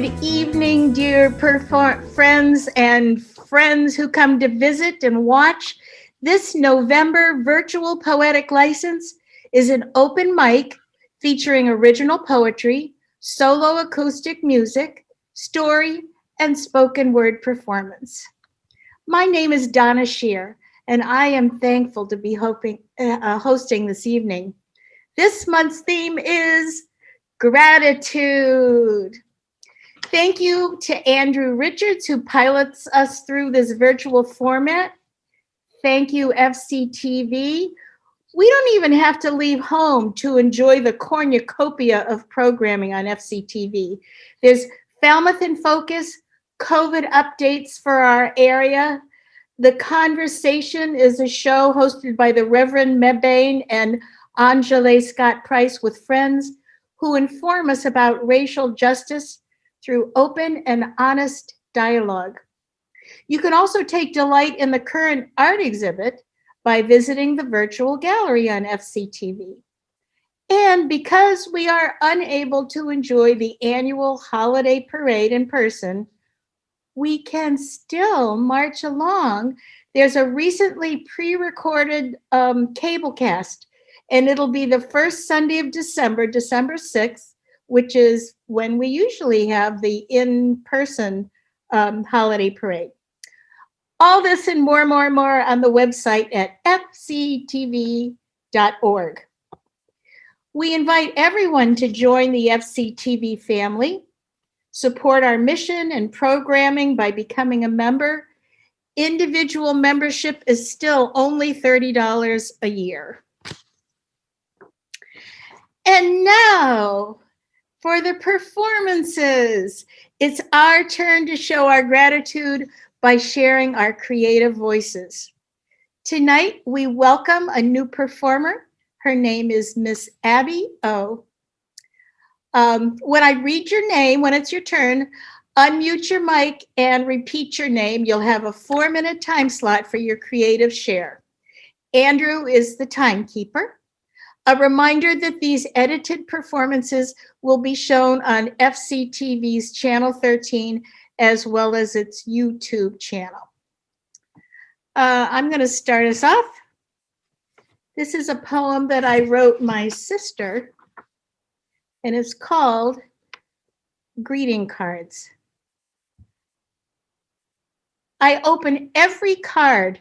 Good evening, dear friends and friends who come to visit and watch. This November virtual poetic license is an open mic featuring original poetry, solo acoustic music, story, and spoken word performance. My name is Donna Scheer, and I am thankful to be hosting this evening. This month's theme is gratitude. Thank you to Andrew Richards, who pilots us through this virtual format. Thank you, FCTV. We don't even have to leave home to enjoy the cornucopia of programming on FCTV. There's Falmouth in Focus, COVID updates for our area. The Conversation is a show hosted by the Reverend Mebane and Angele Scott Price with friends who inform us about racial justice through open and honest dialogue. You can also take delight in the current art exhibit by visiting the virtual gallery on FCTV. And because we are unable to enjoy the annual holiday parade in person, we can still march along. There's a recently pre-recorded cablecast, and it'll be the first Sunday of December, December 6th, which is when we usually have the in-person holiday parade. All this and more on the website at fctv.org. We invite everyone to join the FCTV family, support our mission and programming by becoming a member. Individual membership is still only $30 a year. And now, for the performances, it's our turn to show our gratitude by sharing our creative voices. Tonight, we welcome a new performer. Her name is Miss Abby O. When I read your name, when it's your turn, unmute your mic and repeat your name. You'll have a 4-minute time slot for your creative share. Andrew is the timekeeper. A reminder that these edited performances will be shown on FCTV's Channel 13 as well as its YouTube channel. I'm going to start us off. This is a poem that I wrote my sister, and it's called Greeting Cards. I open every card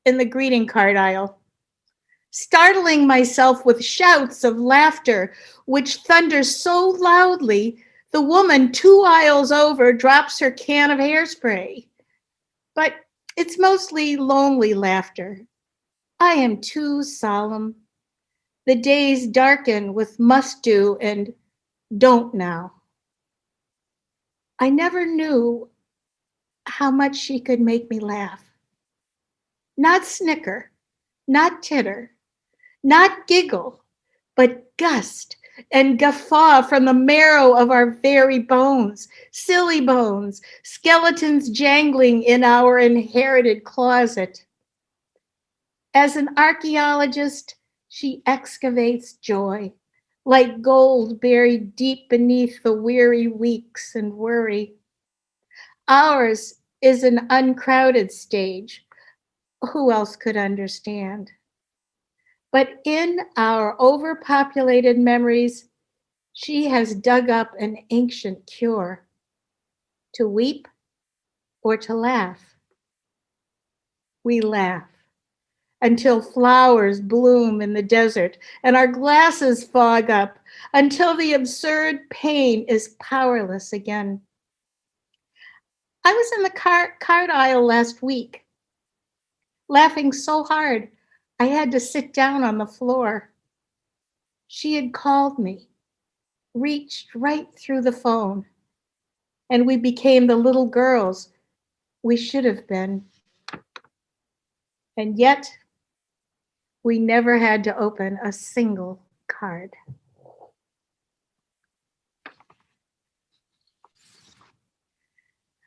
in the greeting card aisle, startling myself with shouts of laughter, which thunder so loudly, the woman 2 aisles over drops her can of hairspray. But it's mostly lonely laughter. I am too solemn. The days darken with must do and don't now. I never knew how much she could make me laugh. Not snicker, not titter, not giggle, but gust and guffaw from the marrow of our very bones, silly bones, skeletons jangling in our inherited closet. As an archaeologist, she excavates joy, like gold buried deep beneath the weary weeks and worry. Ours is an uncrowded stage. Who else could understand? But in our overpopulated memories, she has dug up an ancient cure, to weep or to laugh. We laugh until flowers bloom in the desert and our glasses fog up, until the absurd pain is powerless again. I was in the card aisle last week, laughing so hard I had to sit down on the floor. She had called me, reached right through the phone, and we became the little girls we should have been. And yet, we never had to open a single card.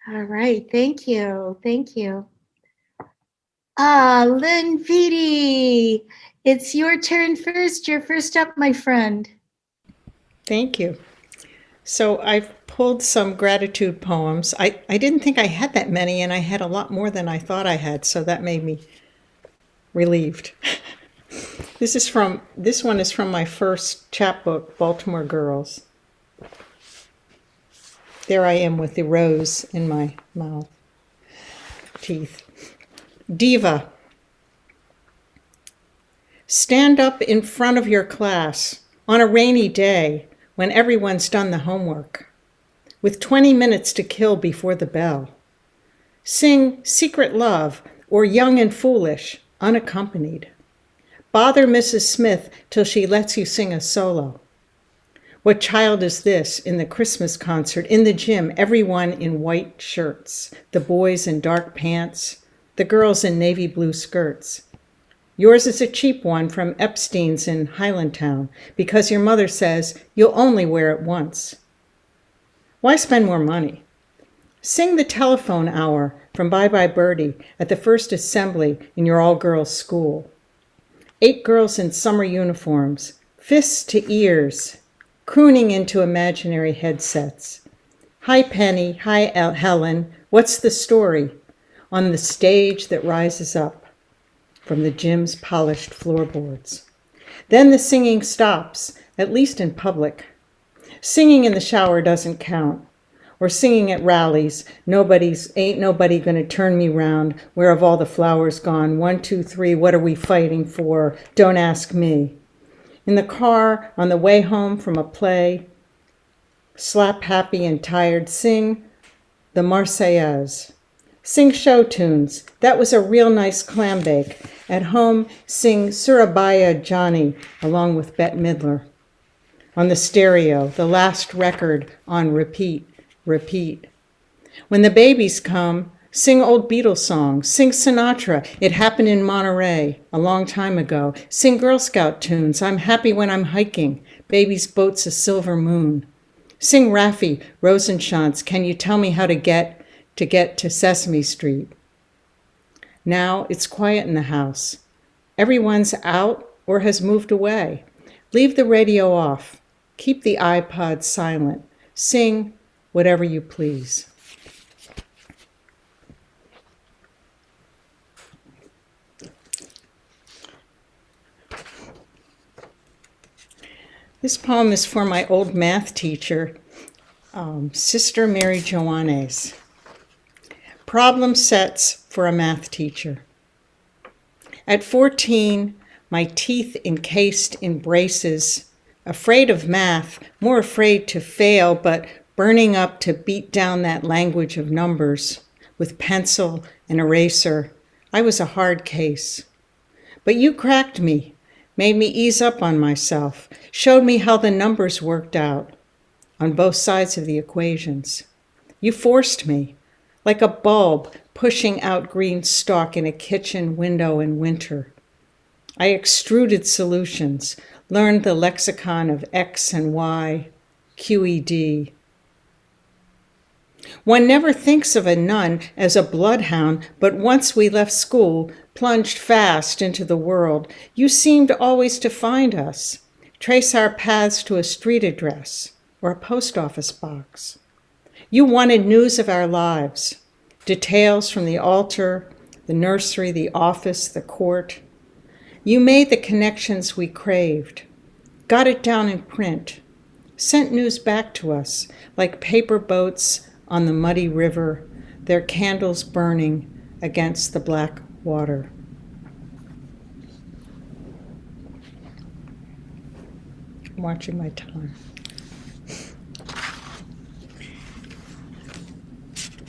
All right, thank you. Lynn Vitti, it's your turn first. You're first up, my friend. Thank you. So I've pulled some gratitude poems. I didn't think I had that many, and I had a lot more than I thought I had, so that made me relieved. This one is from my first chapbook, Baltimore Girls. There I am with the rose in my mouth, teeth. Diva. Stand up in front of your class on a rainy day when everyone's done the homework, with 20 minutes to kill before the bell. Sing Secret Love or Young and Foolish, unaccompanied. Bother Mrs. Smith till she lets you sing a solo. What child is this in the Christmas concert, in the gym, everyone in white shirts, the boys in dark pants, the girls in navy blue skirts. Yours is a cheap one from Epstein's in Highlandtown because your mother says you'll only wear it once. Why spend more money? Sing the telephone hour from Bye Bye Birdie at the first assembly in your all-girls school. 8 girls in summer uniforms, fists to ears, crooning into imaginary headsets. Hi, Penny. Hi, Helen. What's the story? On the stage that rises up from the gym's polished floorboards. Then the singing stops, at least in public. Singing in the shower doesn't count. Or singing at rallies, ain't nobody gonna turn me round, where have all the flowers gone, 1, 2, 3, what are we fighting for, don't ask me. In the car, on the way home from a play, slap happy and tired, sing the Marseillaise. Sing show tunes, that was a real nice clam bake. At home, sing Surabaya Johnny along with Bette Midler. On the stereo, the last record on repeat. When the babies come, sing old Beatles songs, sing Sinatra, It Happened in Monterey a long time ago, sing Girl Scout tunes, I'm happy when I'm hiking, baby's boat's a silver moon. Sing Raffi, Rosenschantz, Can you tell me how to get to Sesame Street? Now it's quiet in the house. Everyone's out or has moved away. Leave the radio off. Keep the iPod silent. Sing whatever you please. This poem is for my old math teacher, Sister Mary Johannes. Problem sets for a math teacher. At 14, my teeth encased in braces, afraid of math, more afraid to fail, but burning up to beat down that language of numbers with pencil and eraser. I was a hard case. But you cracked me, made me ease up on myself, showed me how the numbers worked out on both sides of the equations. You forced me, like a bulb pushing out green stalk in a kitchen window in winter. I extruded solutions, learned the lexicon of X and Y, QED. One never thinks of a nun as a bloodhound, but once we left school, plunged fast into the world, you seemed always to find us, trace our paths to a street address or a post office box. You wanted news of our lives, details from the altar, the nursery, the office, the court. You made the connections we craved, got it down in print, sent news back to us like paper boats on the muddy river, their candles burning against the black water. I'm watching my time.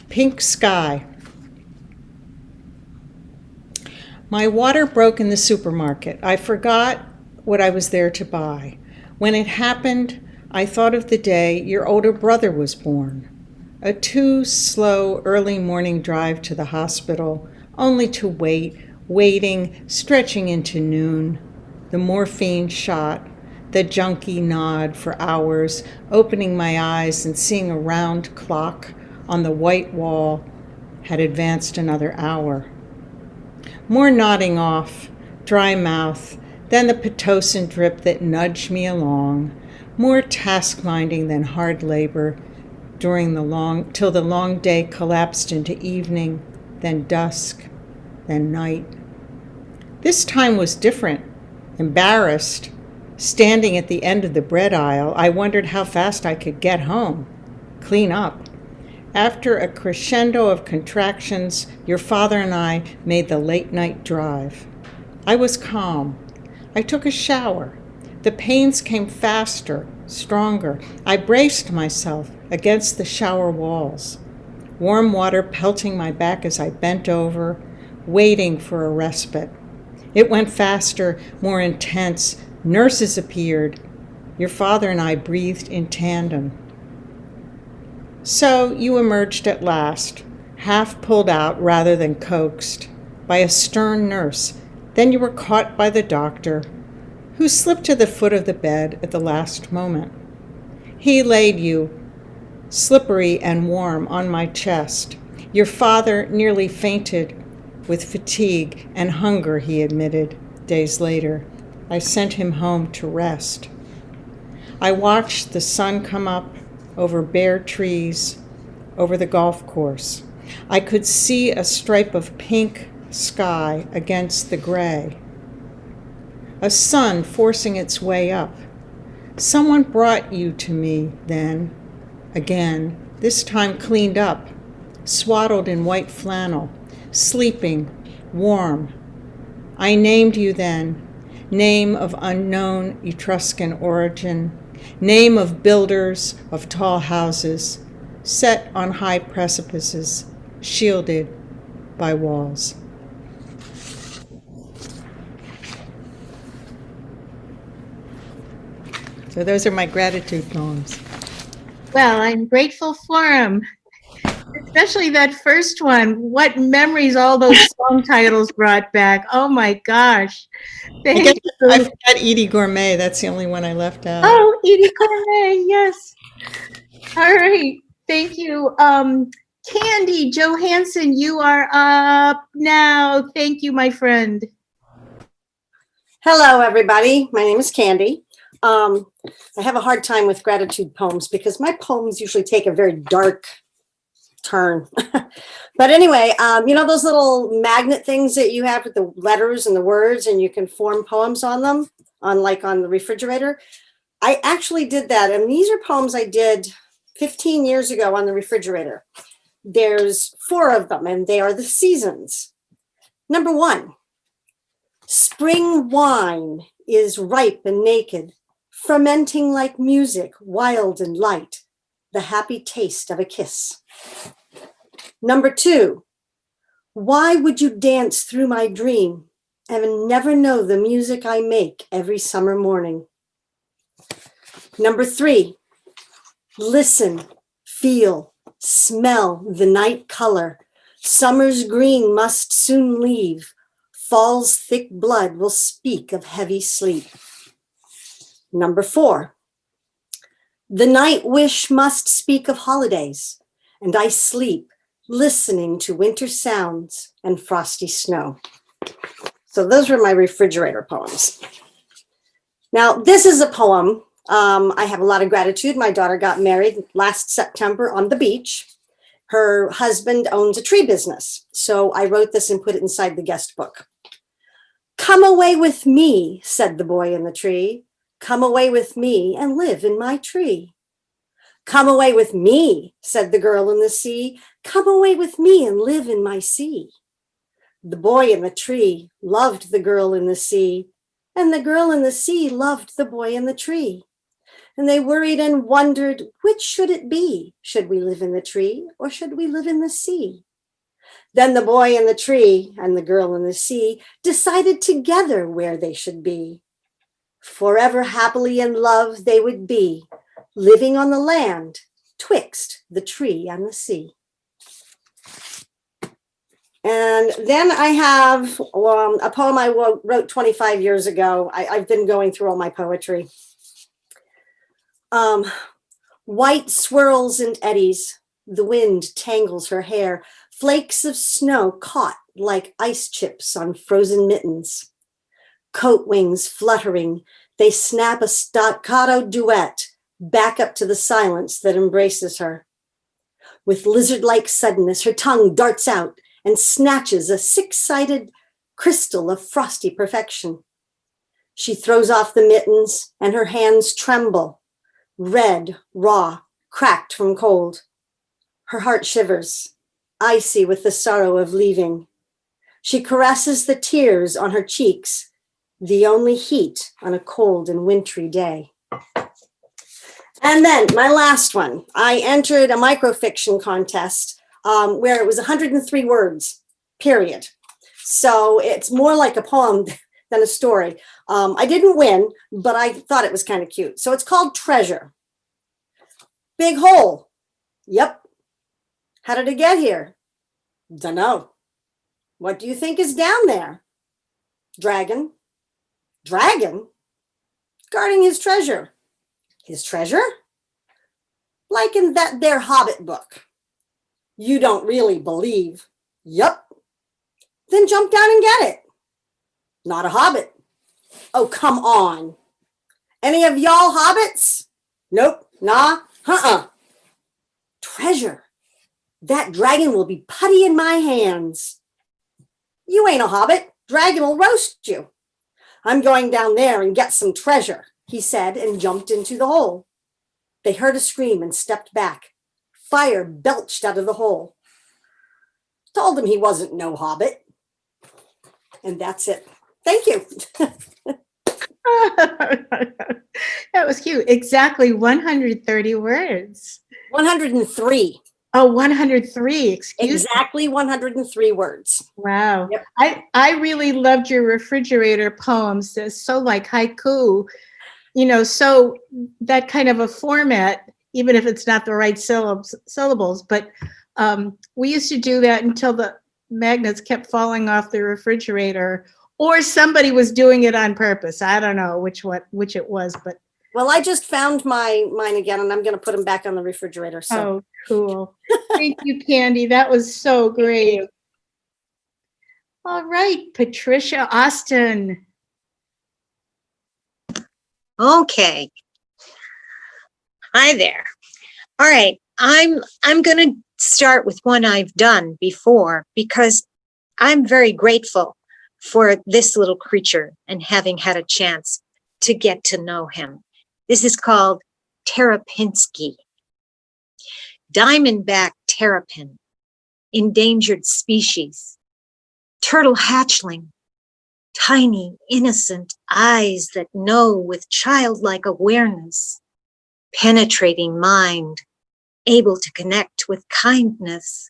Pink sky. My water broke in the supermarket. I forgot what I was there to buy. When it happened, I thought of the day your older brother was born. A too slow early morning drive to the hospital, only to waiting, stretching into noon. The morphine shot, the junkie nod for hours, opening my eyes and seeing a round clock on the white wall had advanced another hour. More nodding off, dry mouth, then the Pitocin drip that nudged me along. More task-minding than hard labor, till the long day collapsed into evening, then dusk, then night. This time was different. Embarrassed, standing at the end of the bread aisle, I wondered how fast I could get home, clean up. After a crescendo of contractions, your father and I made the late-night drive. I was calm. I took a shower. The pains came faster, stronger. I braced myself against the shower walls, warm water pelting my back as I bent over, waiting for a respite. It went faster, more intense. Nurses appeared. Your father and I breathed in tandem. So you emerged at last, half pulled out rather than coaxed, by a stern nurse. Then you were caught by the doctor, who slipped to the foot of the bed at the last moment. He laid you, slippery and warm, on my chest. Your father nearly fainted with fatigue and hunger, he admitted days later. I sent him home to rest. I watched the sun come up over bare trees, over the golf course. I could see a stripe of pink sky against the gray. A sun forcing its way up. Someone brought you to me then, again, this time cleaned up, swaddled in white flannel, sleeping, warm. I named you then, name of unknown Etruscan origin, name of builders of tall houses, set on high precipices, shielded by walls. So those are my gratitude poems. Well, I'm grateful for them, especially that first one. What memories all those song titles brought back. Oh my gosh. Thank you. I forgot Edie Gourmet. That's the only one I left out. Oh, Edie Gourmet, yes. All right. Thank you. Candy Johansen, you are up now. Thank you, my friend. Hello, everybody. My name is Candy. I have a hard time with gratitude poems because my poems usually take a very dark turn. But anyway, you know those little magnet things that you have with the letters and the words, and you can form poems on them, on the refrigerator? I actually did that, and these are poems I did 15 years ago on the refrigerator. There's 4 of them, and they are the seasons. Number 1, spring wine is ripe and naked, fermenting like music, wild and light, the happy taste of a kiss. Number 2, why would you dance through my dream and never know the music I make every summer morning? Number 3, listen, feel, smell the night color. Summer's green must soon leave. Fall's thick blood will speak of heavy sleep. Number 4, the night wish must speak of holidays, and I sleep listening to winter sounds and frosty snow. So those were my refrigerator poems. Now, this is a poem. I have a lot of gratitude. My daughter got married last September on the beach. Her husband owns a tree business. So I wrote this and put it inside the guest book. Come away with me, said the boy in the tree. Come away with me and live in my tree. Come away with me, said the girl in the sea. Come away with me and live in my sea. The boy in the tree loved the girl in the sea, and the girl in the sea loved the boy in the tree. And they worried and wondered, which should it be? Should we live in the tree or should we live in the sea? Then the boy in the tree and the girl in the sea decided together where they should be. Forever happily in love they would be, living on the land twixt the tree and the sea. And then I have a poem I wrote 25 years ago. I've been going through all my poetry. White swirls and eddies, the wind tangles her hair, flakes of snow caught like ice chips on frozen mittens. Coat wings fluttering, they snap a staccato duet back up to the silence that embraces her. With lizard-like suddenness, her tongue darts out and snatches a six-sided crystal of frosty perfection. She throws off the mittens and her hands tremble, red, raw, cracked from cold. Her heart shivers, icy with the sorrow of leaving. She caresses the tears on her cheeks, the only heat on a cold and wintry day. And then my last one, I entered a microfiction contest where it was 103 words, period. So it's more like a poem than a story. I didn't win, but I thought it was kind of cute. So it's called Treasure. Big hole. Yep. How did it get here? Dunno. What do you think is down there? Dragon. Dragon? Guarding his treasure. His treasure? Like in that there Hobbit book. You don't really believe. Yup. Then jump down and get it. Not a hobbit. Oh, come on. Any of y'all hobbits? Nope. Nah. Treasure. That dragon will be putty in my hands. You ain't a hobbit. Dragon will roast you. I'm going down there and get some treasure, he said, and jumped into the hole. They heard a scream and stepped back. Fire belched out of the hole. Told him he wasn't no hobbit. And that's it. Thank you. That was cute. Exactly 130 words. 103. Oh, 103. Excuse me. Exactly 103 words. Wow. Yep. I really loved your refrigerator poems. They're so like haiku, so that kind of a format, even if it's not the right syllables. But we used to do that until the magnets kept falling off the refrigerator, or somebody was doing it on purpose. I don't know which it was, but. Well, I just found mine again, and I'm going to put them back on the refrigerator. So. Oh, cool. Thank you, Candy. That was so great. All right, Patricia Austin. Okay. Hi there. All right. I'm going to start with one I've done before because I'm very grateful for this little creature and having had a chance to get to know him. This is called Terrapinski. Diamondback terrapin, endangered species. Turtle hatchling, tiny, innocent eyes that know with childlike awareness. Penetrating mind, able to connect with kindness.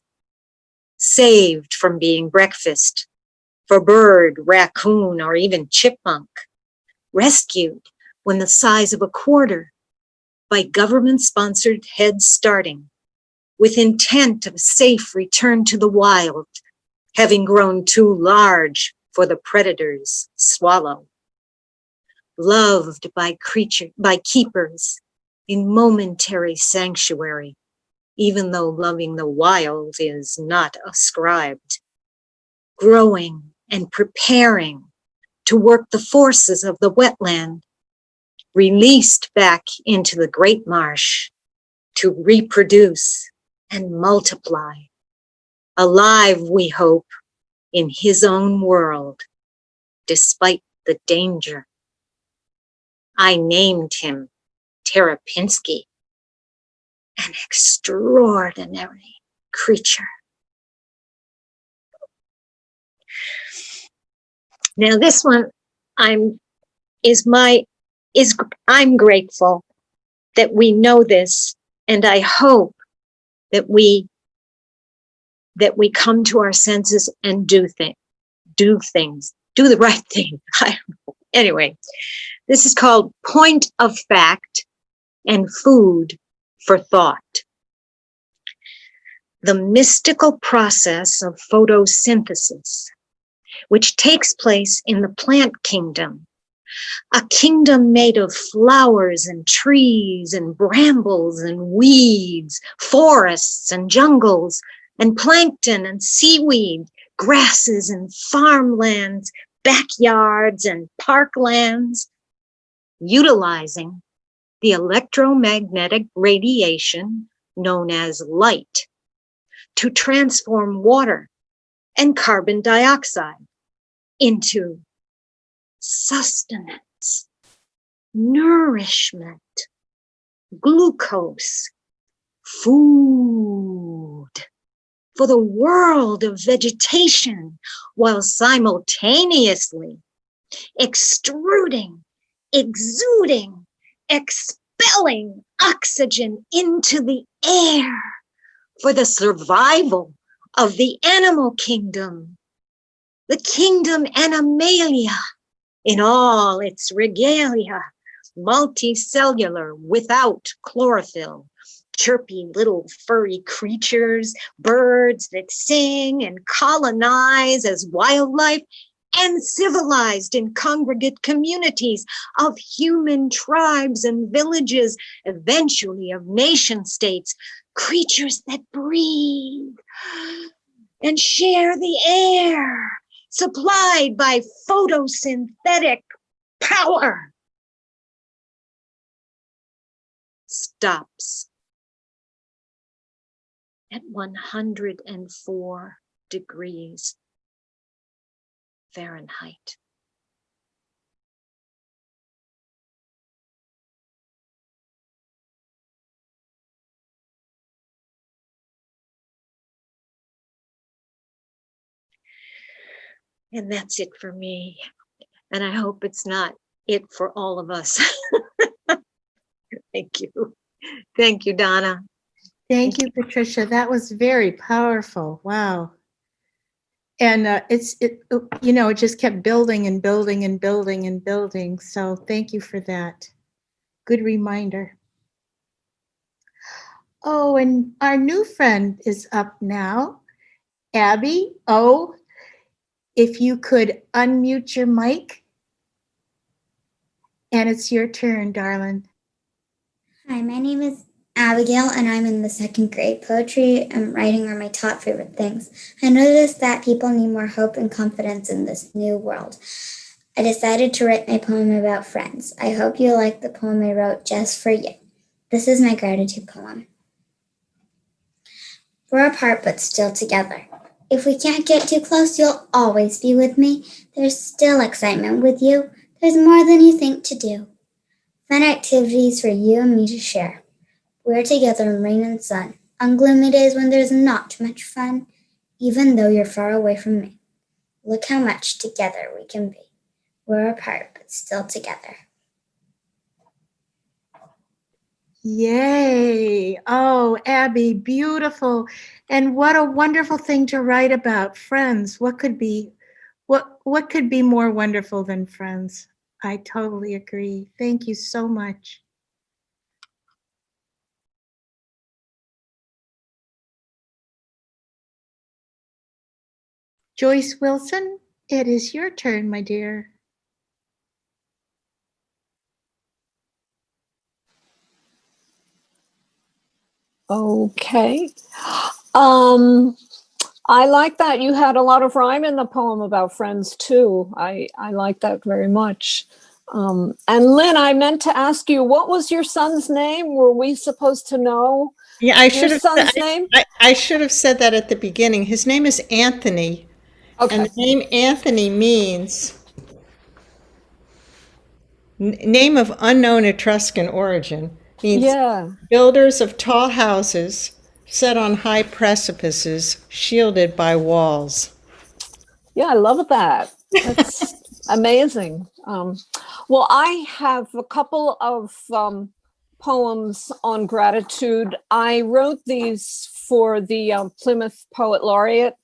Saved from being breakfast for bird, raccoon, or even chipmunk. Rescued when the size of a quarter by government-sponsored head starting, with intent of safe return to the wild, having grown too large for the predator's swallow. Loved by keepers in momentary sanctuary, even though loving the wild is not ascribed. Growing and preparing to work the forces of the wetland, released back into the great marsh to reproduce and multiply. Alive, we hope, in his own world, despite the danger. I named him Terrapinski, an extraordinary creature. Now this one, I'm grateful that we know this, and I hope that we come to our senses and do the right thing. Anyway, this is called Point of Fact and Food for Thought. The mystical process of photosynthesis, which takes place in the plant kingdom, a kingdom made of flowers and trees and brambles and weeds, forests and jungles, and plankton and seaweed, grasses and farmlands, backyards and parklands, utilizing the electromagnetic radiation known as light to transform water and carbon dioxide into sustenance, nourishment, glucose, food for the world of vegetation, while simultaneously extruding, exuding, expelling oxygen into the air for the survival of the animal kingdom, the kingdom animalia in all its regalia, multicellular without chlorophyll, chirpy little furry creatures, birds that sing and colonize as wildlife, and civilized in congregate communities of human tribes and villages, eventually of nation states, creatures that breathe and share the air, supplied by photosynthetic power. Stops at 104 degrees Fahrenheit. And that's it for me. And I hope it's not it for all of us. Thank you. Thank you, Donna. Thank you, Patricia. That was very powerful. Wow. And it just kept building and building and building and building. So thank you for that. Good reminder. Oh, and our new friend is up now. Abby, if you could unmute your mic. And it's your turn, darling. Hi, my name is Abigail, and I'm in the second grade. Poetry and writing are my top favorite things. I noticed that people need more hope and confidence in this new world. I decided to write my poem about friends. I hope you like the poem I wrote just for you. This is my gratitude poem. We're apart but still together. If we can't get too close, you'll always be with me. There's still excitement with you. There's more than you think to do. Fun activities for you and me to share. We're together in rain and sun, on gloomy days when there's not too much fun, even though you're far away from me. Look how much together we can be. We're apart, but still together. Yay. Oh, Abby, beautiful. And what a wonderful thing to write about. Friends. What could be more wonderful than friends? I totally agree. Thank you so much. Joyce Wilson, it is your turn, my dear. Okay. I like that you had a lot of rhyme in the poem about friends too. I like that very much. And Lynn, I meant to ask you, what was your son's name? Were we supposed to know Yeah, your son's name? I should have said that at the beginning. His name is Anthony. Okay. And the name Anthony means name of unknown Etruscan origin. Means builders of tall houses set on high precipices, shielded by walls. Yeah, I love that. That's amazing. Well, I have a couple of poems on gratitude. I wrote these for the Plymouth Poet Laureate,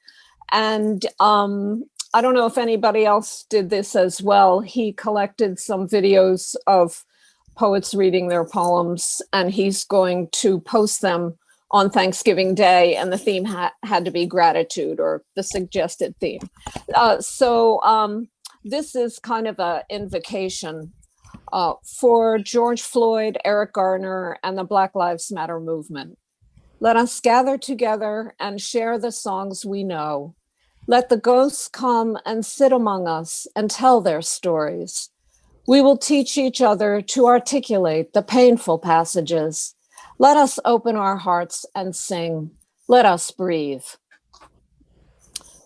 and I don't know if anybody else did this as well. He collected some videos of poets reading their poems, and he's going to post them on Thanksgiving Day, and the theme had to be gratitude, or the suggested theme. So this is kind of an invocation for George Floyd, Eric Garner, and the Black Lives Matter movement. Let us gather together and share the songs we know. Let the ghosts come and sit among us and tell their stories. We will teach each other to articulate the painful passages. Let us open our hearts and sing. Let us breathe.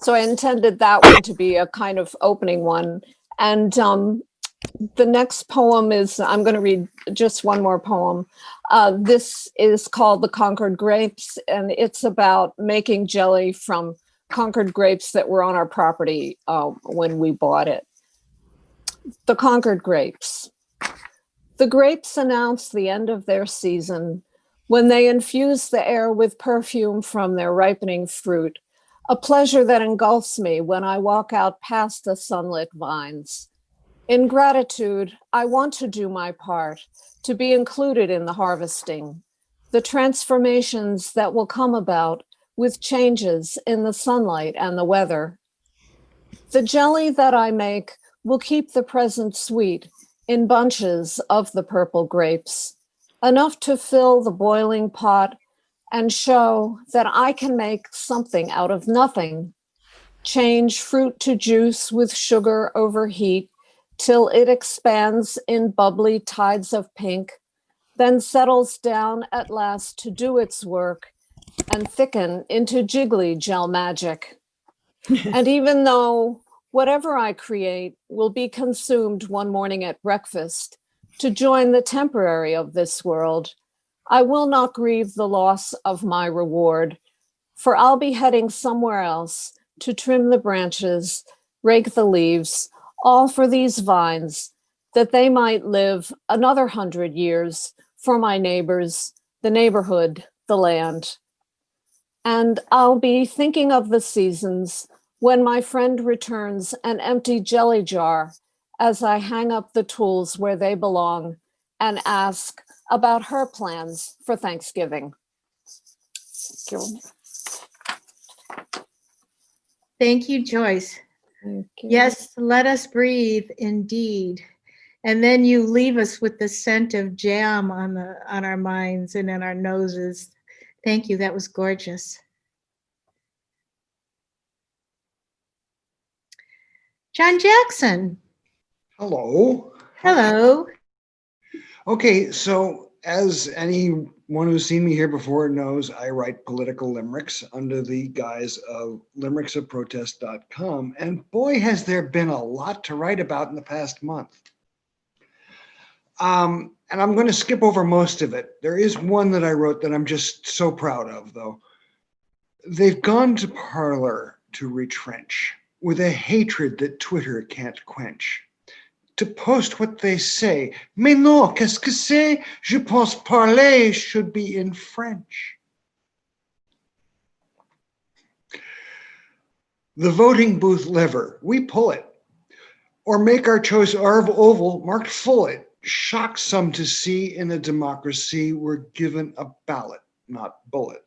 So I intended that one to be a kind of opening one. And the next poem is, I'm going to read just one more poem. This is called The Concord Grapes, and it's about making jelly from Concord grapes that were on our property when we bought it. The Concord Grapes. The grapes announce the end of their season when they infuse the air with perfume from their ripening fruit, a pleasure that engulfs me when I walk out past the sunlit vines. In gratitude, I want to do my part, to be included in the harvesting, the transformations that will come about with changes in the sunlight and the weather. The jelly that I make will keep the present sweet in bunches of the purple grapes, enough to fill the boiling pot and show that I can make something out of nothing, change fruit to juice with sugar over heat till it expands in bubbly tides of pink, then settles down at last to do its work and thicken into jiggly gel magic. And even though whatever I create will be consumed one morning at breakfast to join the temporary of this world, I will not grieve the loss of my reward, for I'll be heading somewhere else to trim the branches, rake the leaves, all for these vines, that they might live another 100 years for my neighbors, the neighborhood, the land. And I'll be thinking of the seasons when my friend returns an empty jelly jar as I hang up the tools where they belong and ask about her plans for Thanksgiving. Thank you, Joyce. Thank you. Yes, let us breathe, indeed. And then you leave us with the scent of jam on our minds and in our noses. Thank you. That was gorgeous. John Jackson. Hello. Hello. Okay, so as anyone who's seen me here before knows, I write political limericks under the guise of limericksofprotest.com, and boy, has there been a lot to write about in the past month. And I'm going to skip over most of it. There is one that I wrote that I'm just so proud of, though. They've gone to Parler to retrench with a hatred that Twitter can't quench. To post what they say. Mais non, qu'est-ce que c'est? Je pense parler should be in French. The voting booth lever, we pull it. Or make our choice Arv Oval marked full it. Shocks some to see in a democracy we're given a ballot, not bullet.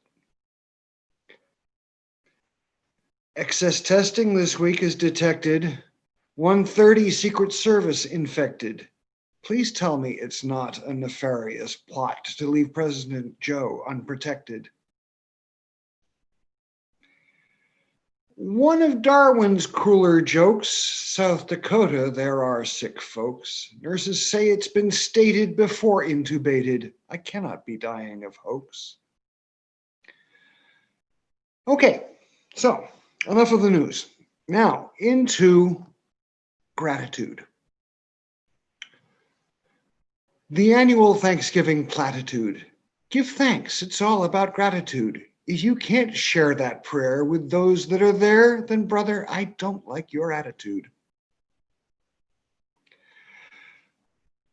Excess testing this week is detected. 130 Secret Service infected. Please tell me it's not a nefarious plot to leave President Joe unprotected. One of Darwin's crueler jokes, South Dakota, there are sick folks. Nurses say it's been stated before intubated. I cannot be dying of hoax. Okay, so enough of the news. Now into gratitude. The annual Thanksgiving platitude. Give thanks, it's all about gratitude. If you can't share that prayer with those that are there, then brother, I don't like your attitude.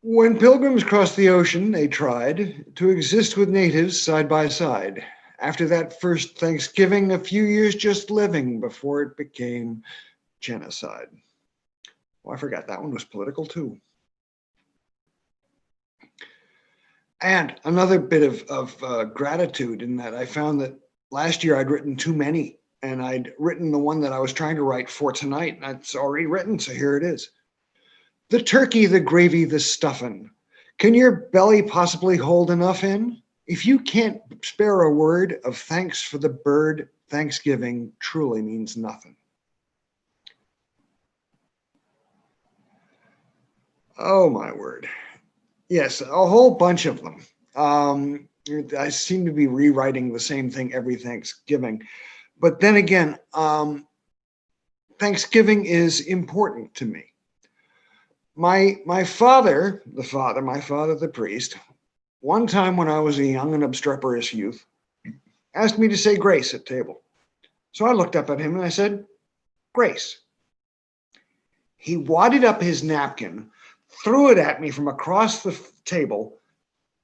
When pilgrims crossed the ocean, they tried to exist with natives side by side. After that first Thanksgiving, a few years just living before it became genocide. Oh, I forgot that one was political too. And another bit of gratitude in that I found that last year I'd written too many, and I'd written the one that I was trying to write for tonight, and it's already written, so here it is. The turkey, the gravy, the stuffin'. Can your belly possibly hold enough in? If you can't spare a word of thanks for the bird, Thanksgiving truly means nothing. Oh my word. Yes, a whole bunch of them. I seem to be rewriting the same thing every Thanksgiving. But then again, Thanksgiving is important to me. My father, the priest, one time when I was a young and obstreperous youth, asked me to say grace at table. So I looked up at him and I said, grace. He wadded up his napkin, threw it at me from across the table,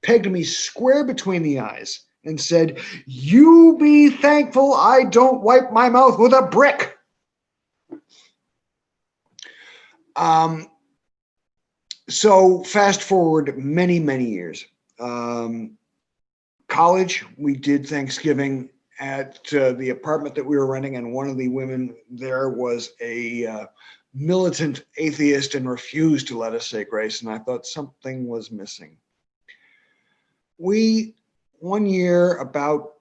pegged me square between the eyes, and said, "You be thankful I don't wipe my mouth with a brick." So fast forward many, many years. College, we did Thanksgiving at the apartment that we were renting, and one of the women there was a militant atheist and refused to let us say grace, and I thought something was missing. We, one year, about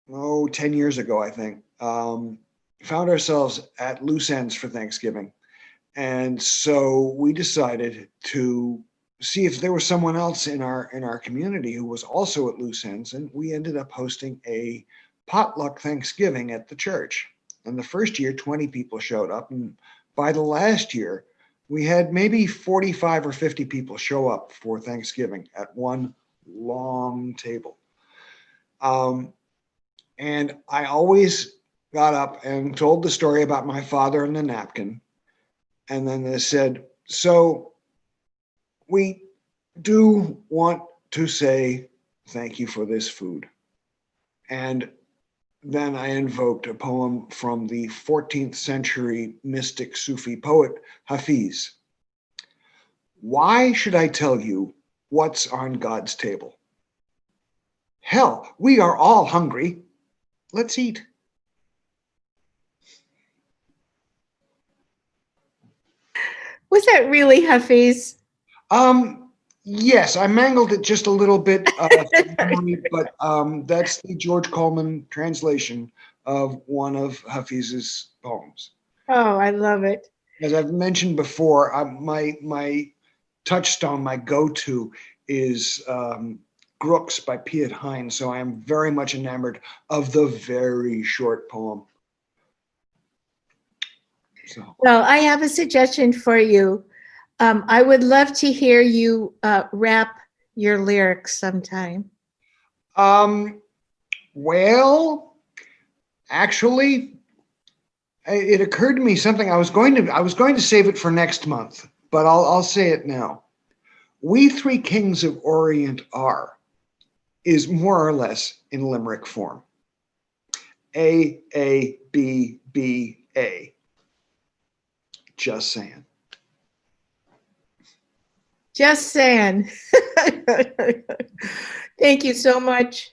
10 years ago, I think, found ourselves at loose ends for Thanksgiving. And so we decided to see if there was someone else in our community who was also at loose ends, and we ended up hosting a potluck Thanksgiving at the church. And the first year, 20 people showed up, and by the last year, we had maybe 45 or 50 people show up for Thanksgiving at one long table. And I always got up and told the story about my father and the napkin. And then they said, so we do want to say thank you for this food. And then I invoked a poem from the 14th century mystic Sufi poet Hafiz. Why should I tell you what's on God's table? Hell, we are all hungry. Let's eat. Was that really Hafiz? Yes, I mangled it just a little bit, but that's the George Coleman translation of one of Hafiz's poems. Oh, I love it. As I've mentioned before, my touchstone, my go-to is Grooks by Piet Hein, so I am very much enamored of the very short poem. So. Well, I have a suggestion for you. I would love to hear you rap your lyrics sometime. Well, actually, it occurred to me something. I was going to save it for next month, but I'll say it now. We Three Kings of Orient are is more or less in limerick form. A, B, B, A. Just saying. Just saying. Thank you so much.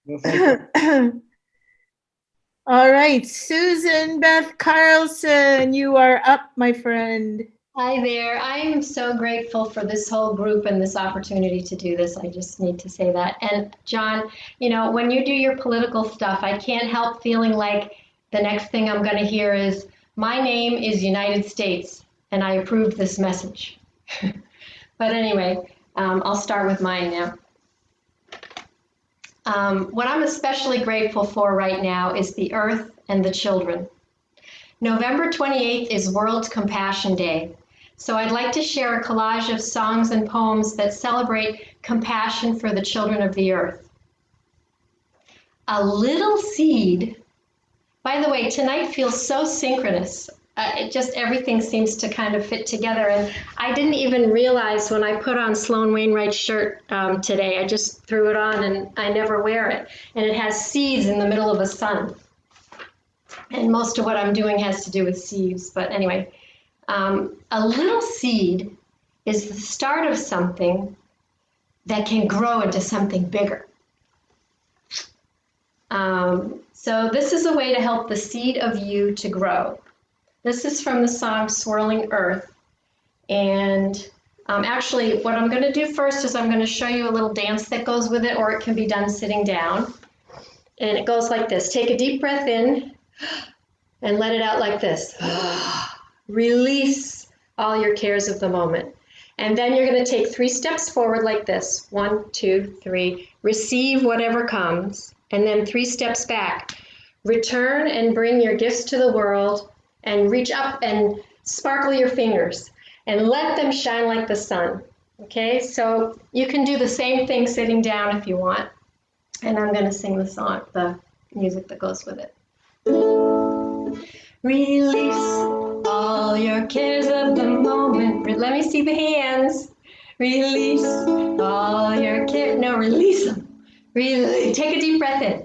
Well, thank you. All right, Susan Beth Carlson, you are up, my friend. Hi there. I am so grateful for this whole group and this opportunity to do this. I just need to say that. And John, when you do your political stuff, I can't help feeling like the next thing I'm going to hear is, my name is United States, and I approved this message. But anyway, I'll start with mine now. What I'm especially grateful for right now is the earth and the children. November 28th is World Compassion Day. So I'd like to share a collage of songs and poems that celebrate compassion for the children of the earth. A little seed. By the way, tonight feels so synchronous. Everything seems to kind of fit together. And I didn't even realize when I put on Sloan Wainwright's shirt today, I just threw it on and I never wear it. And it has seeds in the middle of a sun. And most of what I'm doing has to do with seeds. But anyway, a little seed is the start of something that can grow into something bigger. So this is a way to help the seed of you to grow. This is from the song Swirling Earth. And actually, what I'm going to do first is I'm going to show you a little dance that goes with it, or it can be done sitting down. And it goes like this. Take a deep breath in and let it out like this. Release all your cares of the moment. And then you're going to take 3 steps forward like this. 1, 2, 3. Receive whatever comes. And then 3 steps back. Return and bring your gifts to the world, and reach up and sparkle your fingers and let them shine like the sun. Okay, so you can do the same thing sitting down if you want. And I'm going to sing the song, the music that goes with it. Release all your cares of the moment. Let me see the hands. Release all your cares. No, release them. Take a deep breath in.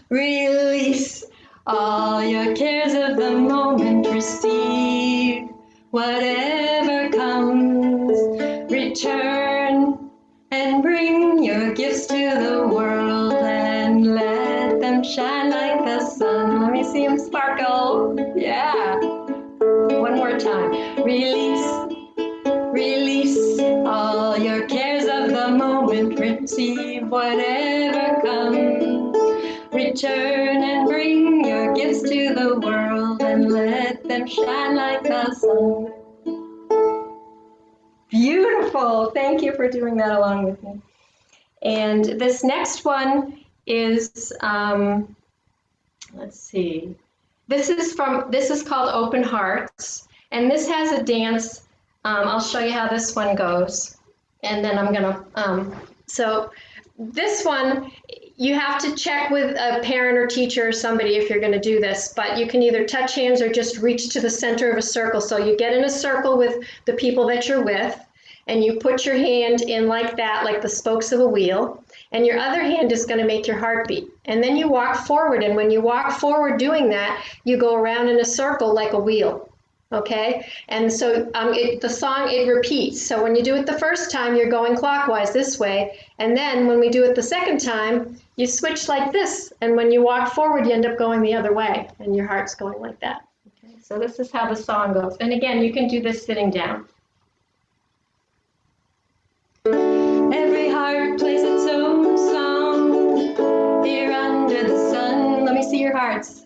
Release all your cares of the moment. Receive whatever comes. Return and bring your gifts to the world and let them shine like the sun. Let me see them sparkle. Yeah. One more time. Release all your cares of the moment. Receive whatever comes. Return and bring your gifts to the world and let them shine like the sun. Beautiful. Thank you for doing that along with me. And this next one is, let's see. This is called Open Hearts. And this has a dance. I'll show you how this one goes. And then I'm gonna, so this one, you have to check with a parent or teacher or somebody if you're gonna do this, but you can either touch hands or just reach to the center of a circle. So you get in a circle with the people that you're with, and you put your hand in like that, like the spokes of a wheel, and your other hand is gonna make your heart beat. And then you walk forward, and when you walk forward doing that, you go around in a circle like a wheel. Okay, and so the song, it repeats. So when you do it the first time, you're going clockwise this way. And then when we do it the second time, you switch like this. And when you walk forward, you end up going the other way. And your heart's going like that. Okay, so this is how the song goes. And again, you can do this sitting down. Every heart plays its own song here under the sun. Let me see your hearts.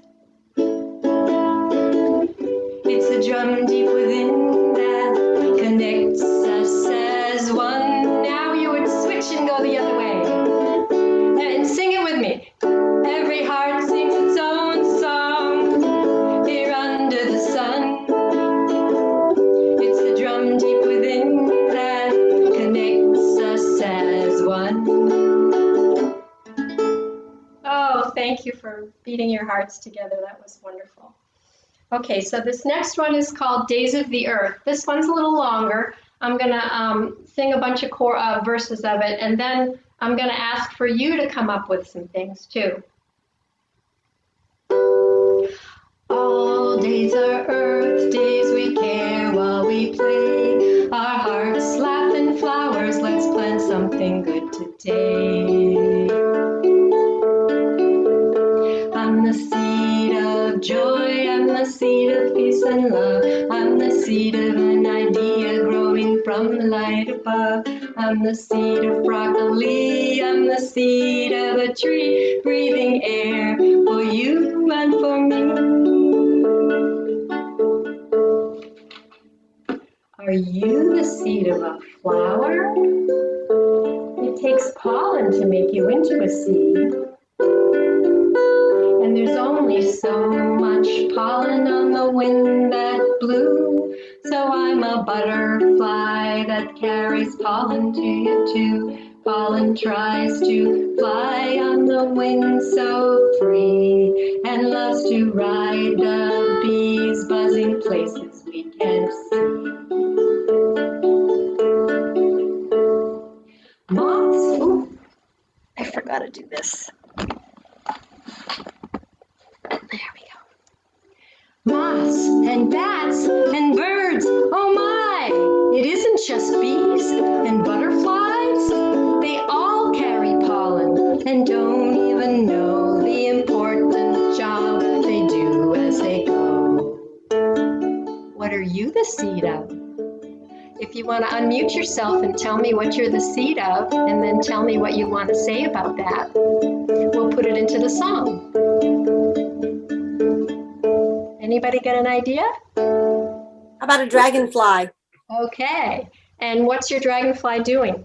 It's a drum deep within that connects us as one. Now you would switch and go the other way. And sing it with me. Every heart sings its own song here under the sun. It's a drum deep within that connects us as one. Oh, thank you for beating your hearts together. That was wonderful. Okay, so this next one is called Days of the Earth. This one's a little longer. I'm gonna sing a bunch of verses of it, and then I'm gonna ask for you to come up with some things too. All days are Earth days, we care while we play. Our hearts laugh in flowers, let's plant something good today. I'm the seed of joy, I'm the seed of peace and love. I'm the seed of an idea growing from the light above. I'm the seed of broccoli, I'm the seed of a tree, breathing air for you and for me. Are you the seed of a flower? It takes pollen to make you into a seed. And there's only so much pollen on the wind that blew. So I'm a butterfly that carries pollen to you too. Pollen tries to fly on the wind so free, and loves to ride the bees buzzing places we can't see. Moths, ooh, I forgot to do this. There we go. Moths and bats and birds, oh my! It isn't just bees and butterflies. They all carry pollen and don't even know the important job they do as they go. What are you the seed of? If you want to unmute yourself and tell me what you're the seed of, and then tell me what you want to say about that, we'll put it into the song. Anybody get an idea? How about a dragonfly? Okay. And what's your dragonfly doing?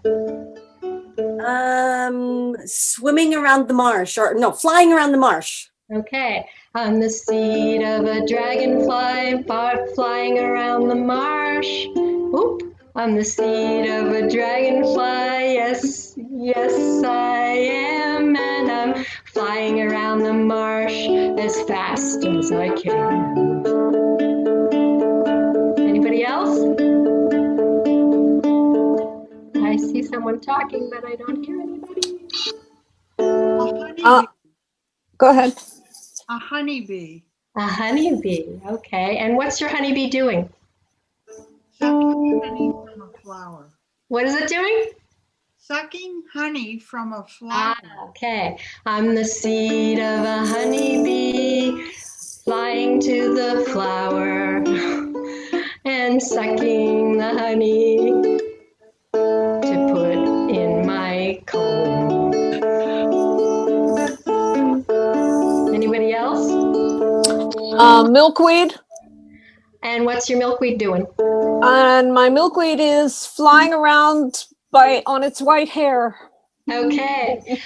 Swimming around the marsh, or no, flying around the marsh. Okay. I'm the seed of a dragonfly, flying around the marsh. Oop. I'm the seed of a dragonfly. Yes, yes, I am. And I'm flying around the marsh as fast as I can. Anybody else? I see someone talking, but I don't hear anybody. Go ahead. A honeybee. A honeybee. Okay. And what's your honeybee doing? Sucking honey from a flower. What is it doing? Sucking honey from a flower. Okay. I'm the seed of a honeybee, flying to the flower and sucking the honey to put in my comb. Anybody else? Milkweed. And what's your milkweed doing? And my milkweed is flying around on its white hair. Okay.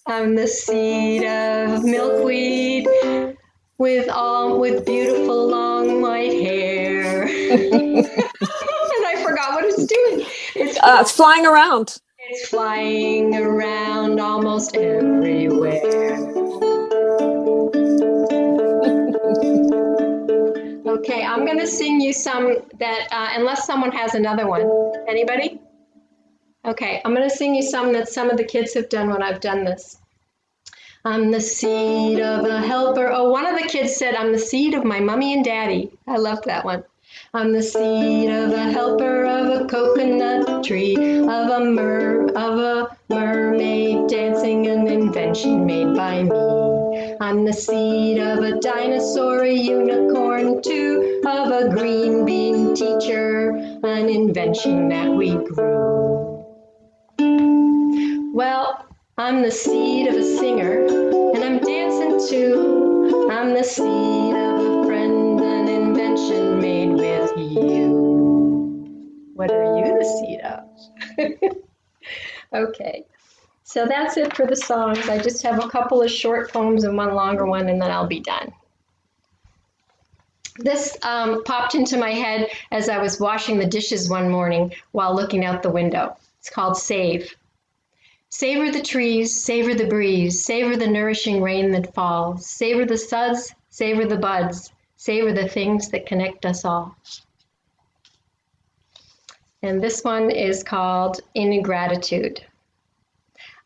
I'm the seed of milkweed with beautiful long white hair. And I forgot what it's doing. It's flying around. It's flying around almost everywhere. Okay, I'm going to sing you some that, unless someone has another one. Anybody? Okay, I'm going to sing you some that some of the kids have done when I've done this. I'm the seed of a helper. Oh, one of the kids said, I'm the seed of my mommy and daddy. I loved that one. I'm the seed of a helper of a coconut tree, of a mermaid dancing, an invention made by me. I'm the seed of a dinosaur, a unicorn too, of a green bean teacher, an invention that we grew. Well, I'm the seed of a singer, and I'm dancing too. I'm the seed of a friend, an invention made with you. What are you the seed of? Okay, so that's it for the songs. I just have a couple of short poems and one longer one, and then I'll be done. This popped into my head as I was washing the dishes one morning while looking out the window. It's called Save. Savor the trees, savor the breeze, savor the nourishing rain that falls, savor the suds, savor the buds, savor the things that connect us all. And this one is called Ingratitude.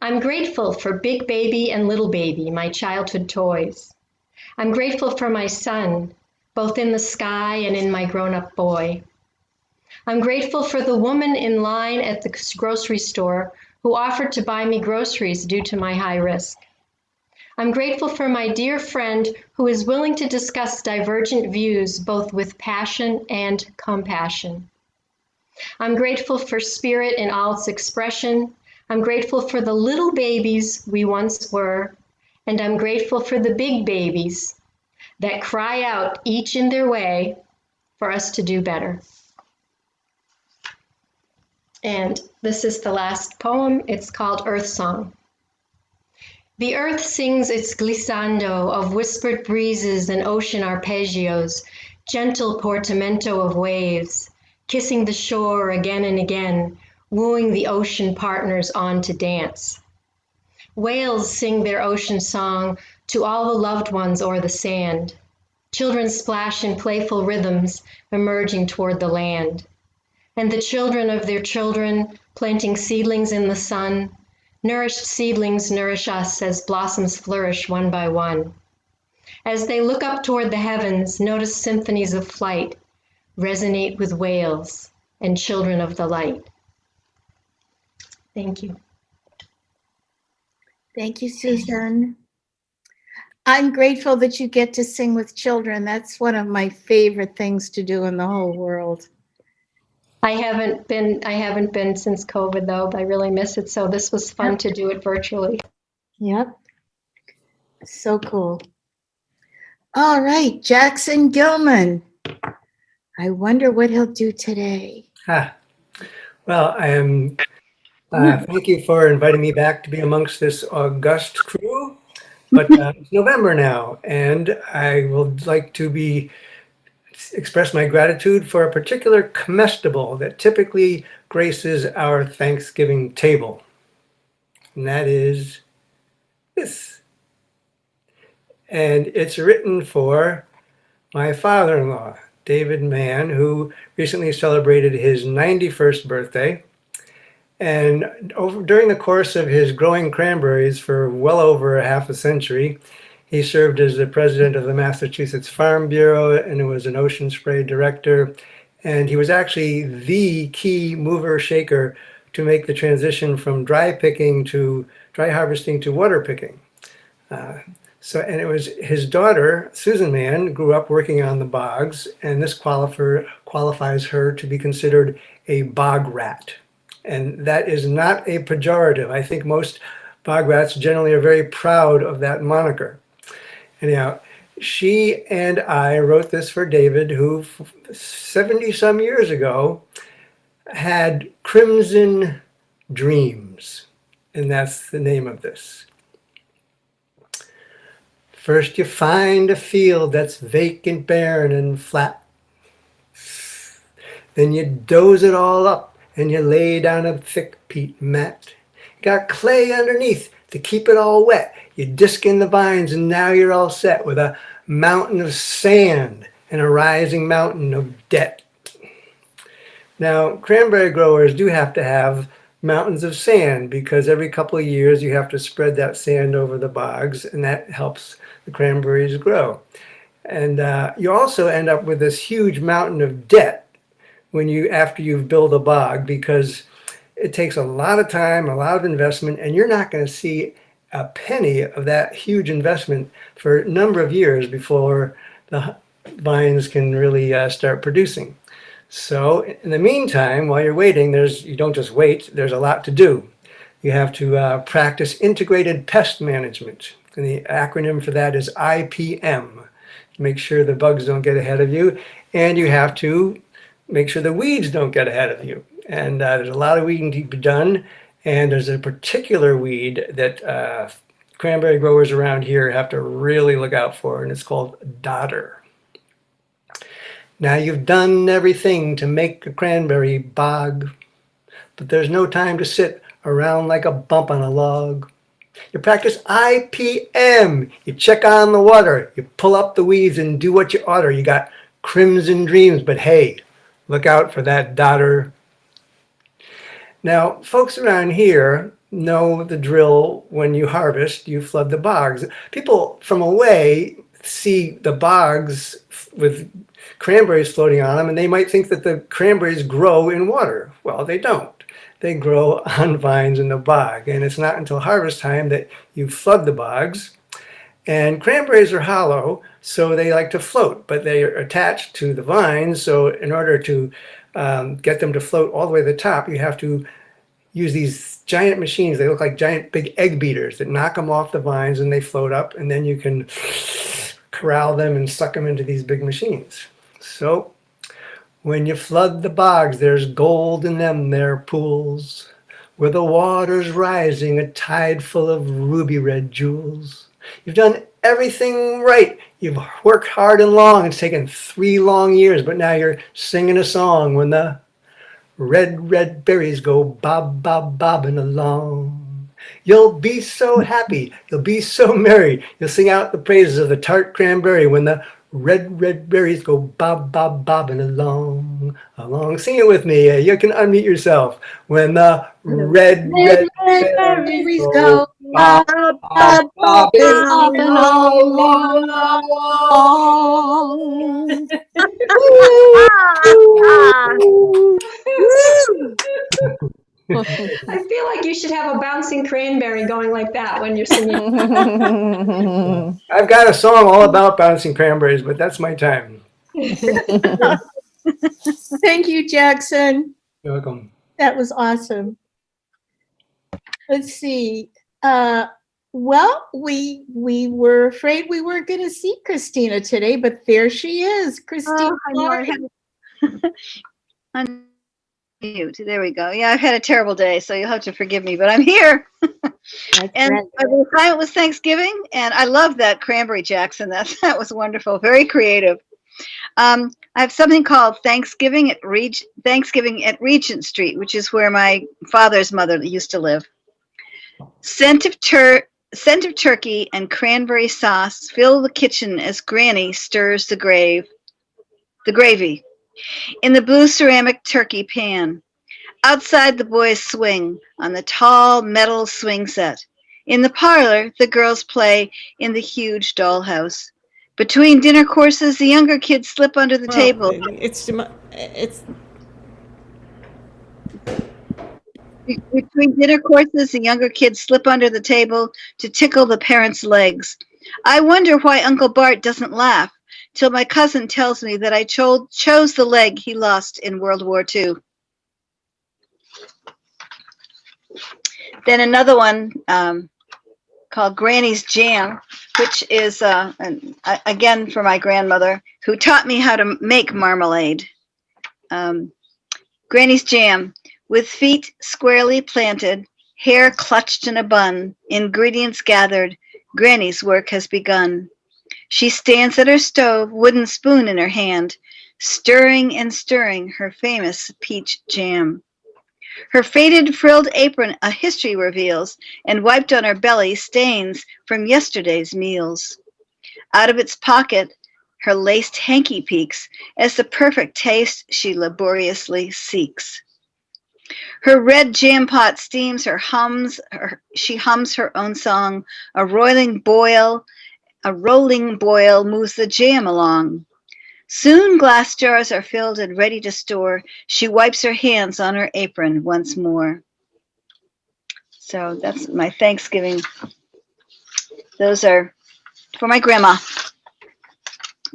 I'm grateful for Big Baby and Little Baby, my childhood toys. I'm grateful for my son, both in the sky and in my grown-up boy. I'm grateful for the woman in line at the grocery store who offered to buy me groceries due to my high risk. I'm grateful for my dear friend who is willing to discuss divergent views both with passion and compassion. I'm grateful for spirit in all its expression. I'm grateful for the little babies we once were, and I'm grateful for the big babies that cry out each in their way for us to do better. And this is the last poem. It's called Earth Song. The earth sings its glissando of whispered breezes and ocean arpeggios, gentle portamento of waves, kissing the shore again and again, wooing the ocean partners on to dance. Whales sing their ocean song to all the loved ones o'er the sand. Children splash in playful rhythms, emerging toward the land. And the children of their children, planting seedlings in the sun, nourished seedlings nourish us as blossoms flourish one by one. As they look up toward the heavens, notice symphonies of flight, resonate with whales and children of the light. Thank you. Thank you, Susan. I'm grateful that you get to sing with children. That's one of my favorite things to do in the whole world. I haven't been since COVID though, but I really miss it. So this was fun to do it virtually. Yep. So cool. All right, Jackson Gillman. I wonder what he'll do today. Well, I am. Thank you for inviting me back to be amongst this august crew. But it's November now, and I would like to express my gratitude for a particular comestible that typically graces our Thanksgiving table, and that is this. And it's written for my father-in-law, David Mann, who recently celebrated his 91st birthday. And during the course of his growing cranberries for well over a half a century, he served as the president of the Massachusetts Farm Bureau and was an ocean spray director. And he was actually the key mover shaker to make the transition from dry harvesting to water picking. And it was his daughter, Susan Mann, grew up working on the bogs, and this qualifies her to be considered a bog rat. And that is not a pejorative. I think most bog rats generally are very proud of that moniker. Anyhow, she and I wrote this for David, who 70 some years ago had crimson dreams. And that's the name of this. First you find a field that's vacant, barren, and flat. Then you doze it all up and you lay down a thick peat mat. You got clay underneath to keep it all wet. You disc in the vines and now you're all set with a mountain of sand and a rising mountain of debt. Now, cranberry growers do have to have mountains of sand because every couple of years you have to spread that sand over the bogs, and that helps the cranberries grow. And you also end up with this huge mountain of debt after you've built a bog, because it takes a lot of time, a lot of investment, and you're not going to see a penny of that huge investment for a number of years before the vines can really start producing. So in the meantime, while you're waiting, you don't just wait, there's a lot to do. You have to practice integrated pest management. And the acronym for that is IPM. Make sure the bugs don't get ahead of you. And you have to make sure the weeds don't get ahead of you. And there's a lot of weeding to be done. And there's a particular weed that cranberry growers around here have to really look out for, and it's called dodder. Now you've done everything to make a cranberry bog, but there's no time to sit around like a bump on a log. You practice IPM. You check on the water. You pull up the weeds and do what you oughter. You got crimson dreams, but hey, look out for that dodder. Now, folks around here know the drill. When you harvest, you flood the bogs. People from away see the bogs with cranberries floating on them, and they might think that the cranberries grow in water. Well, they don't. They grow on vines in the bog, and it's not until harvest time that you flood the bogs. And cranberries are hollow, so they like to float, but they are attached to the vines. So in order to get them to float all the way to the top, you have to use these giant machines. They look like giant big egg beaters that knock them off the vines and they float up, and then you can corral them and suck them into these big machines. So when you flood the bogs, there's gold in them there pools, where the water's rising, a tide full of ruby red jewels. You've done everything right. You've worked hard and long. It's taken 3 long years, but now you're singing a song when the red, red berries go bob, bob, bobbing along. You'll be so happy. You'll be so merry. You'll sing out the praises of the tart cranberry when the red, red berries go bob, bob, bobbing along. Sing it with me. You can unmute yourself. When the red, red berries go bob, bob, bobbing along. I feel like you should have a bouncing cranberry going like that when you're singing. I've got a song all about bouncing cranberries, but that's my time. Thank you, Jackson. You're welcome. That was awesome. Let's see. Well, we were afraid we weren't going to see Christina today, but there she is. Christina Laurie. I'm, mute. There we go. Yeah, I've had a terrible day, so you'll have to forgive me, but I'm here. And it was Thanksgiving, and I love that Cranberry Jackson. That was wonderful. Very creative. I have something called Thanksgiving at Regent Street, which is where my father's mother used to live. Scent of turkey and cranberry sauce fill the kitchen as Granny stirs the gravy in the blue ceramic turkey pan. Outside, the boys swing on the tall metal swing set. In the parlor, the girls play in the huge dollhouse. Between dinner courses, the younger kids slip under the table. Between dinner courses, the younger kids slip under the table to tickle the parents' legs. I wonder why Uncle Bart doesn't laugh, till my cousin tells me that I chose the leg he lost in World War II. Then another one called Granny's Jam, which is, again, for my grandmother, who taught me how to make marmalade. Granny's Jam. With feet squarely planted, hair clutched in a bun, ingredients gathered, Granny's work has begun. She stands at her stove, wooden spoon in her hand, stirring and stirring her famous peach jam. Her faded frilled apron a history reveals, and wiped on her belly stains from yesterday's meals. Out of its pocket, her laced hanky peeks as the perfect taste she laboriously seeks. Her red jam pot steams, she hums her own song. A rolling boil moves the jam along. Soon glass jars are filled and ready to store. She wipes her hands on her apron once more. So that's my Thanksgiving. Those are for my grandma.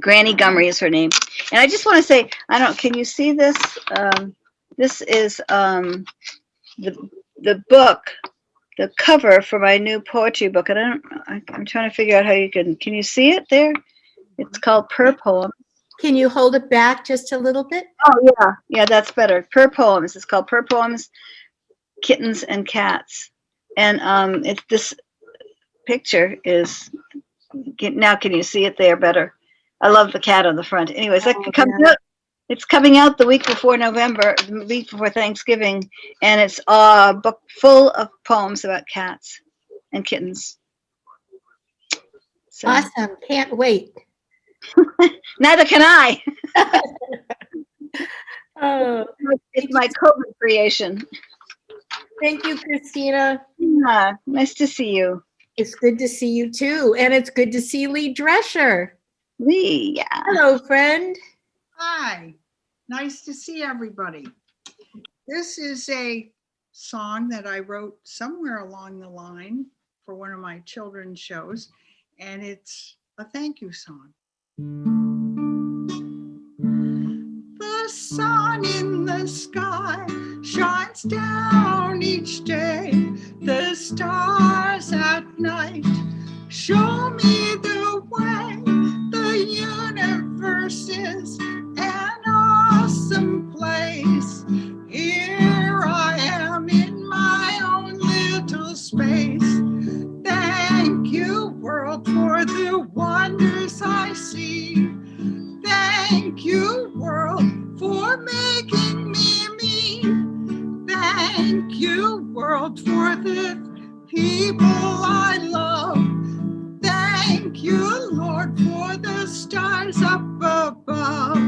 Granny Gumry is her name. And I just want to say, can you see this? This is the book, the cover for my new poetry book. I'm trying to figure out how you can you see it there? It's called Per Poem. Can you hold it back just a little bit? Oh, yeah. Yeah, that's better. Per Poems. It's called Per Poems, Kittens and Cats. And this picture is, now can you see it there better? I love the cat on the front. Anyways, it's coming out the week before Thanksgiving, and it's a book full of poems about cats and kittens. So. Awesome. Can't wait. Neither can I. Oh, it's my COVID creation. Thank you, Christina. Yeah, nice to see you. It's good to see you too. And it's good to see Lee Drescher. Lee, yeah. Hello, friend. Hi. Nice to see everybody. This is a song that I wrote somewhere along the line for one of my children's shows, and it's a thank you song. The sun in the sky shines down each day. The stars at night show me the way. The universe is an awesome place. Here I am in my own little space. Thank you, world, for the wonders I see. Thank you, world, for making me me. Thank you, world, for the people I love. Thank you, Lord, for the stars up above.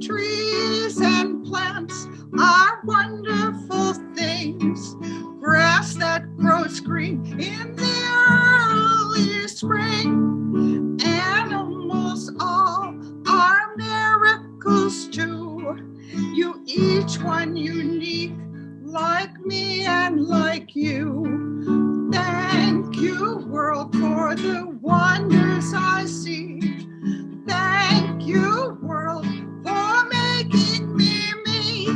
Trees and plants are wonderful things. Grass that grows green in the early spring. Animals all are miracles too. You each one unique, like me and like you. Thank you, world, for the wonders I see. Thank you, world, for making me me.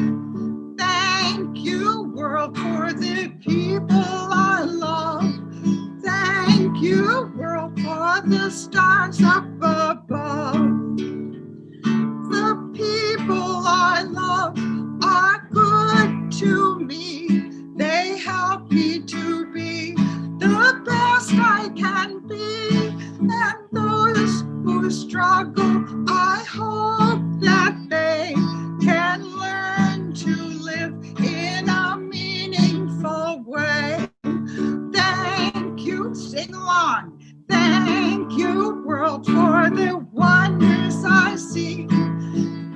Thank you, world, for the people I love. Thank you, world, for the stars up above. The people I love are good to me. They help me to be the best I can be. And those who struggle, I hope that they can learn to live in a meaningful way. Thank you, sing along. Thank you, world, for the wonders I see.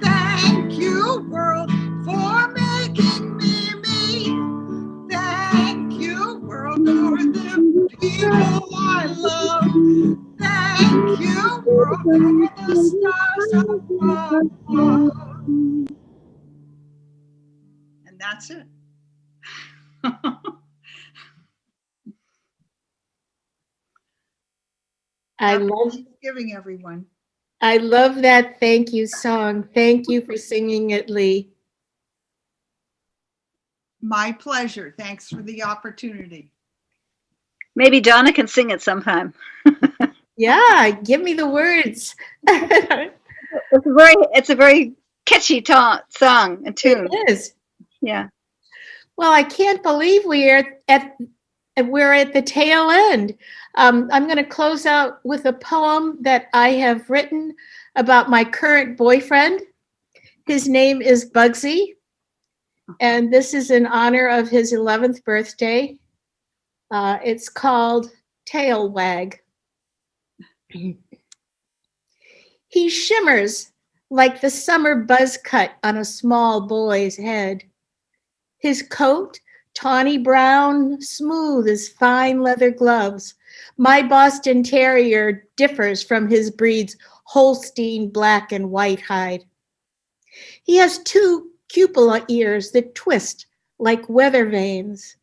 Thank you, world, for making me me. Thank you, world, for the people I love. Thank you, world, for the stars above. And that's it. I Happy love Thanksgiving, everyone. that thank you song. Thank you for singing it, Lee. My pleasure. Thanks for the opportunity. Maybe Donna can sing it sometime. Yeah, give me the words. It's a very catchy song and tune. It is. Yeah. Well, I can't believe we're at the tail end. I'm going to close out with a poem that I have written about my current boyfriend. His name is Bugsy, and this is in honor of his 11th birthday. It's called Tail Wag. He shimmers like the summer buzz cut on a small boy's head. His coat, tawny brown, smooth as fine leather gloves. My Boston Terrier differs from his breed's Holstein black and white hide. He has 2 cupola ears that twist like weather vanes,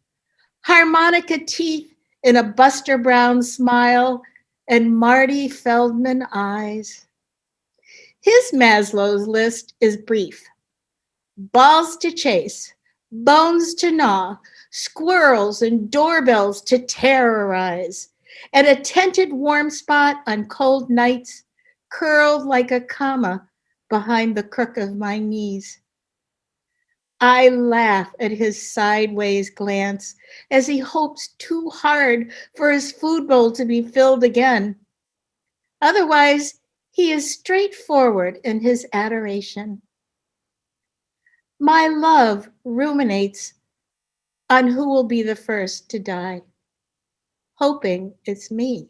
harmonica teeth in a Buster Brown smile, and Marty Feldman eyes. His Maslow's list is brief. Balls to chase, bones to gnaw, squirrels and doorbells to terrorize, and a tented warm spot on cold nights, curled like a comma behind the crook of my knees. I laugh at his sideways glance as he hopes too hard for his food bowl to be filled again. Otherwise, he is straightforward in his adoration. My love ruminates on who will be the first to die, hoping it's me.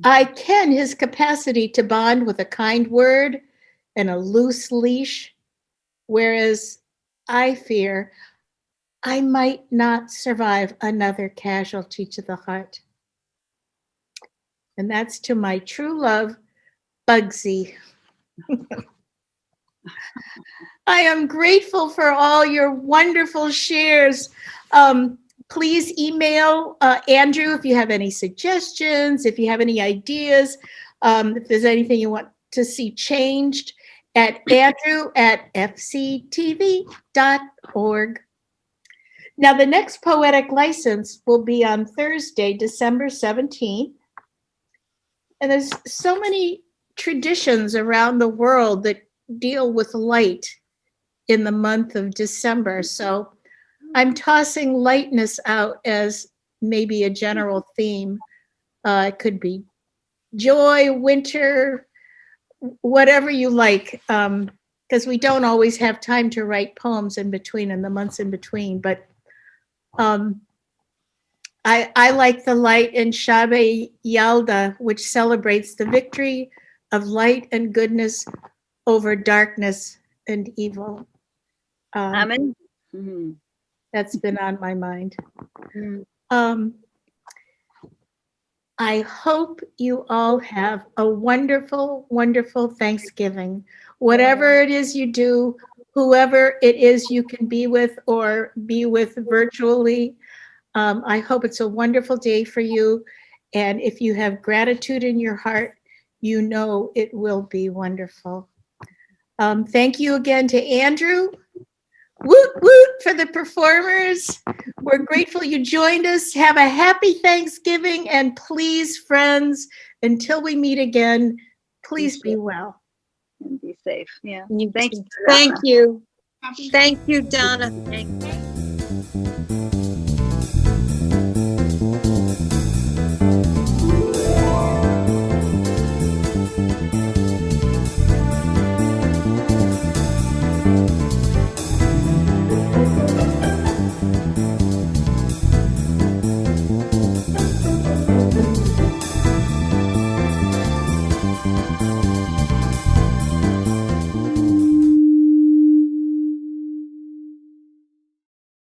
I ken his capacity to bond with a kind word and a loose leash, whereas I fear I might not survive another casualty to the heart. And that's to my true love, Bugsy. I am grateful for all your wonderful shares. Please email Andrew if you have any suggestions, if you have any ideas, if there's anything you want to see changed, at andrew@fctv.org. Now, the next Poetic License will be on Thursday, December 17th. And there's so many traditions around the world that deal with light in the month of December. So I'm tossing lightness out as maybe a general theme. It could be joy, winter, whatever you like, because we don't always have time to write poems in between, in the months in between. But I like the light in Shabe Yalda, which celebrates the victory of light and goodness over darkness and evil. Amen. That's been on my mind. I hope you all have a wonderful, wonderful Thanksgiving. Whatever it is you do, whoever it is you can be with or be with virtually, I hope it's a wonderful day for you. And if you have gratitude in your heart, you know it will be wonderful. Thank you again to Andrew. Woot woot for the performers. We're grateful you joined us. Have a happy Thanksgiving, and please, friends, until we meet again, please be well. And be safe. Yeah. You Thank too. you. Thank you. Happy Thank you, Donna. Thank you.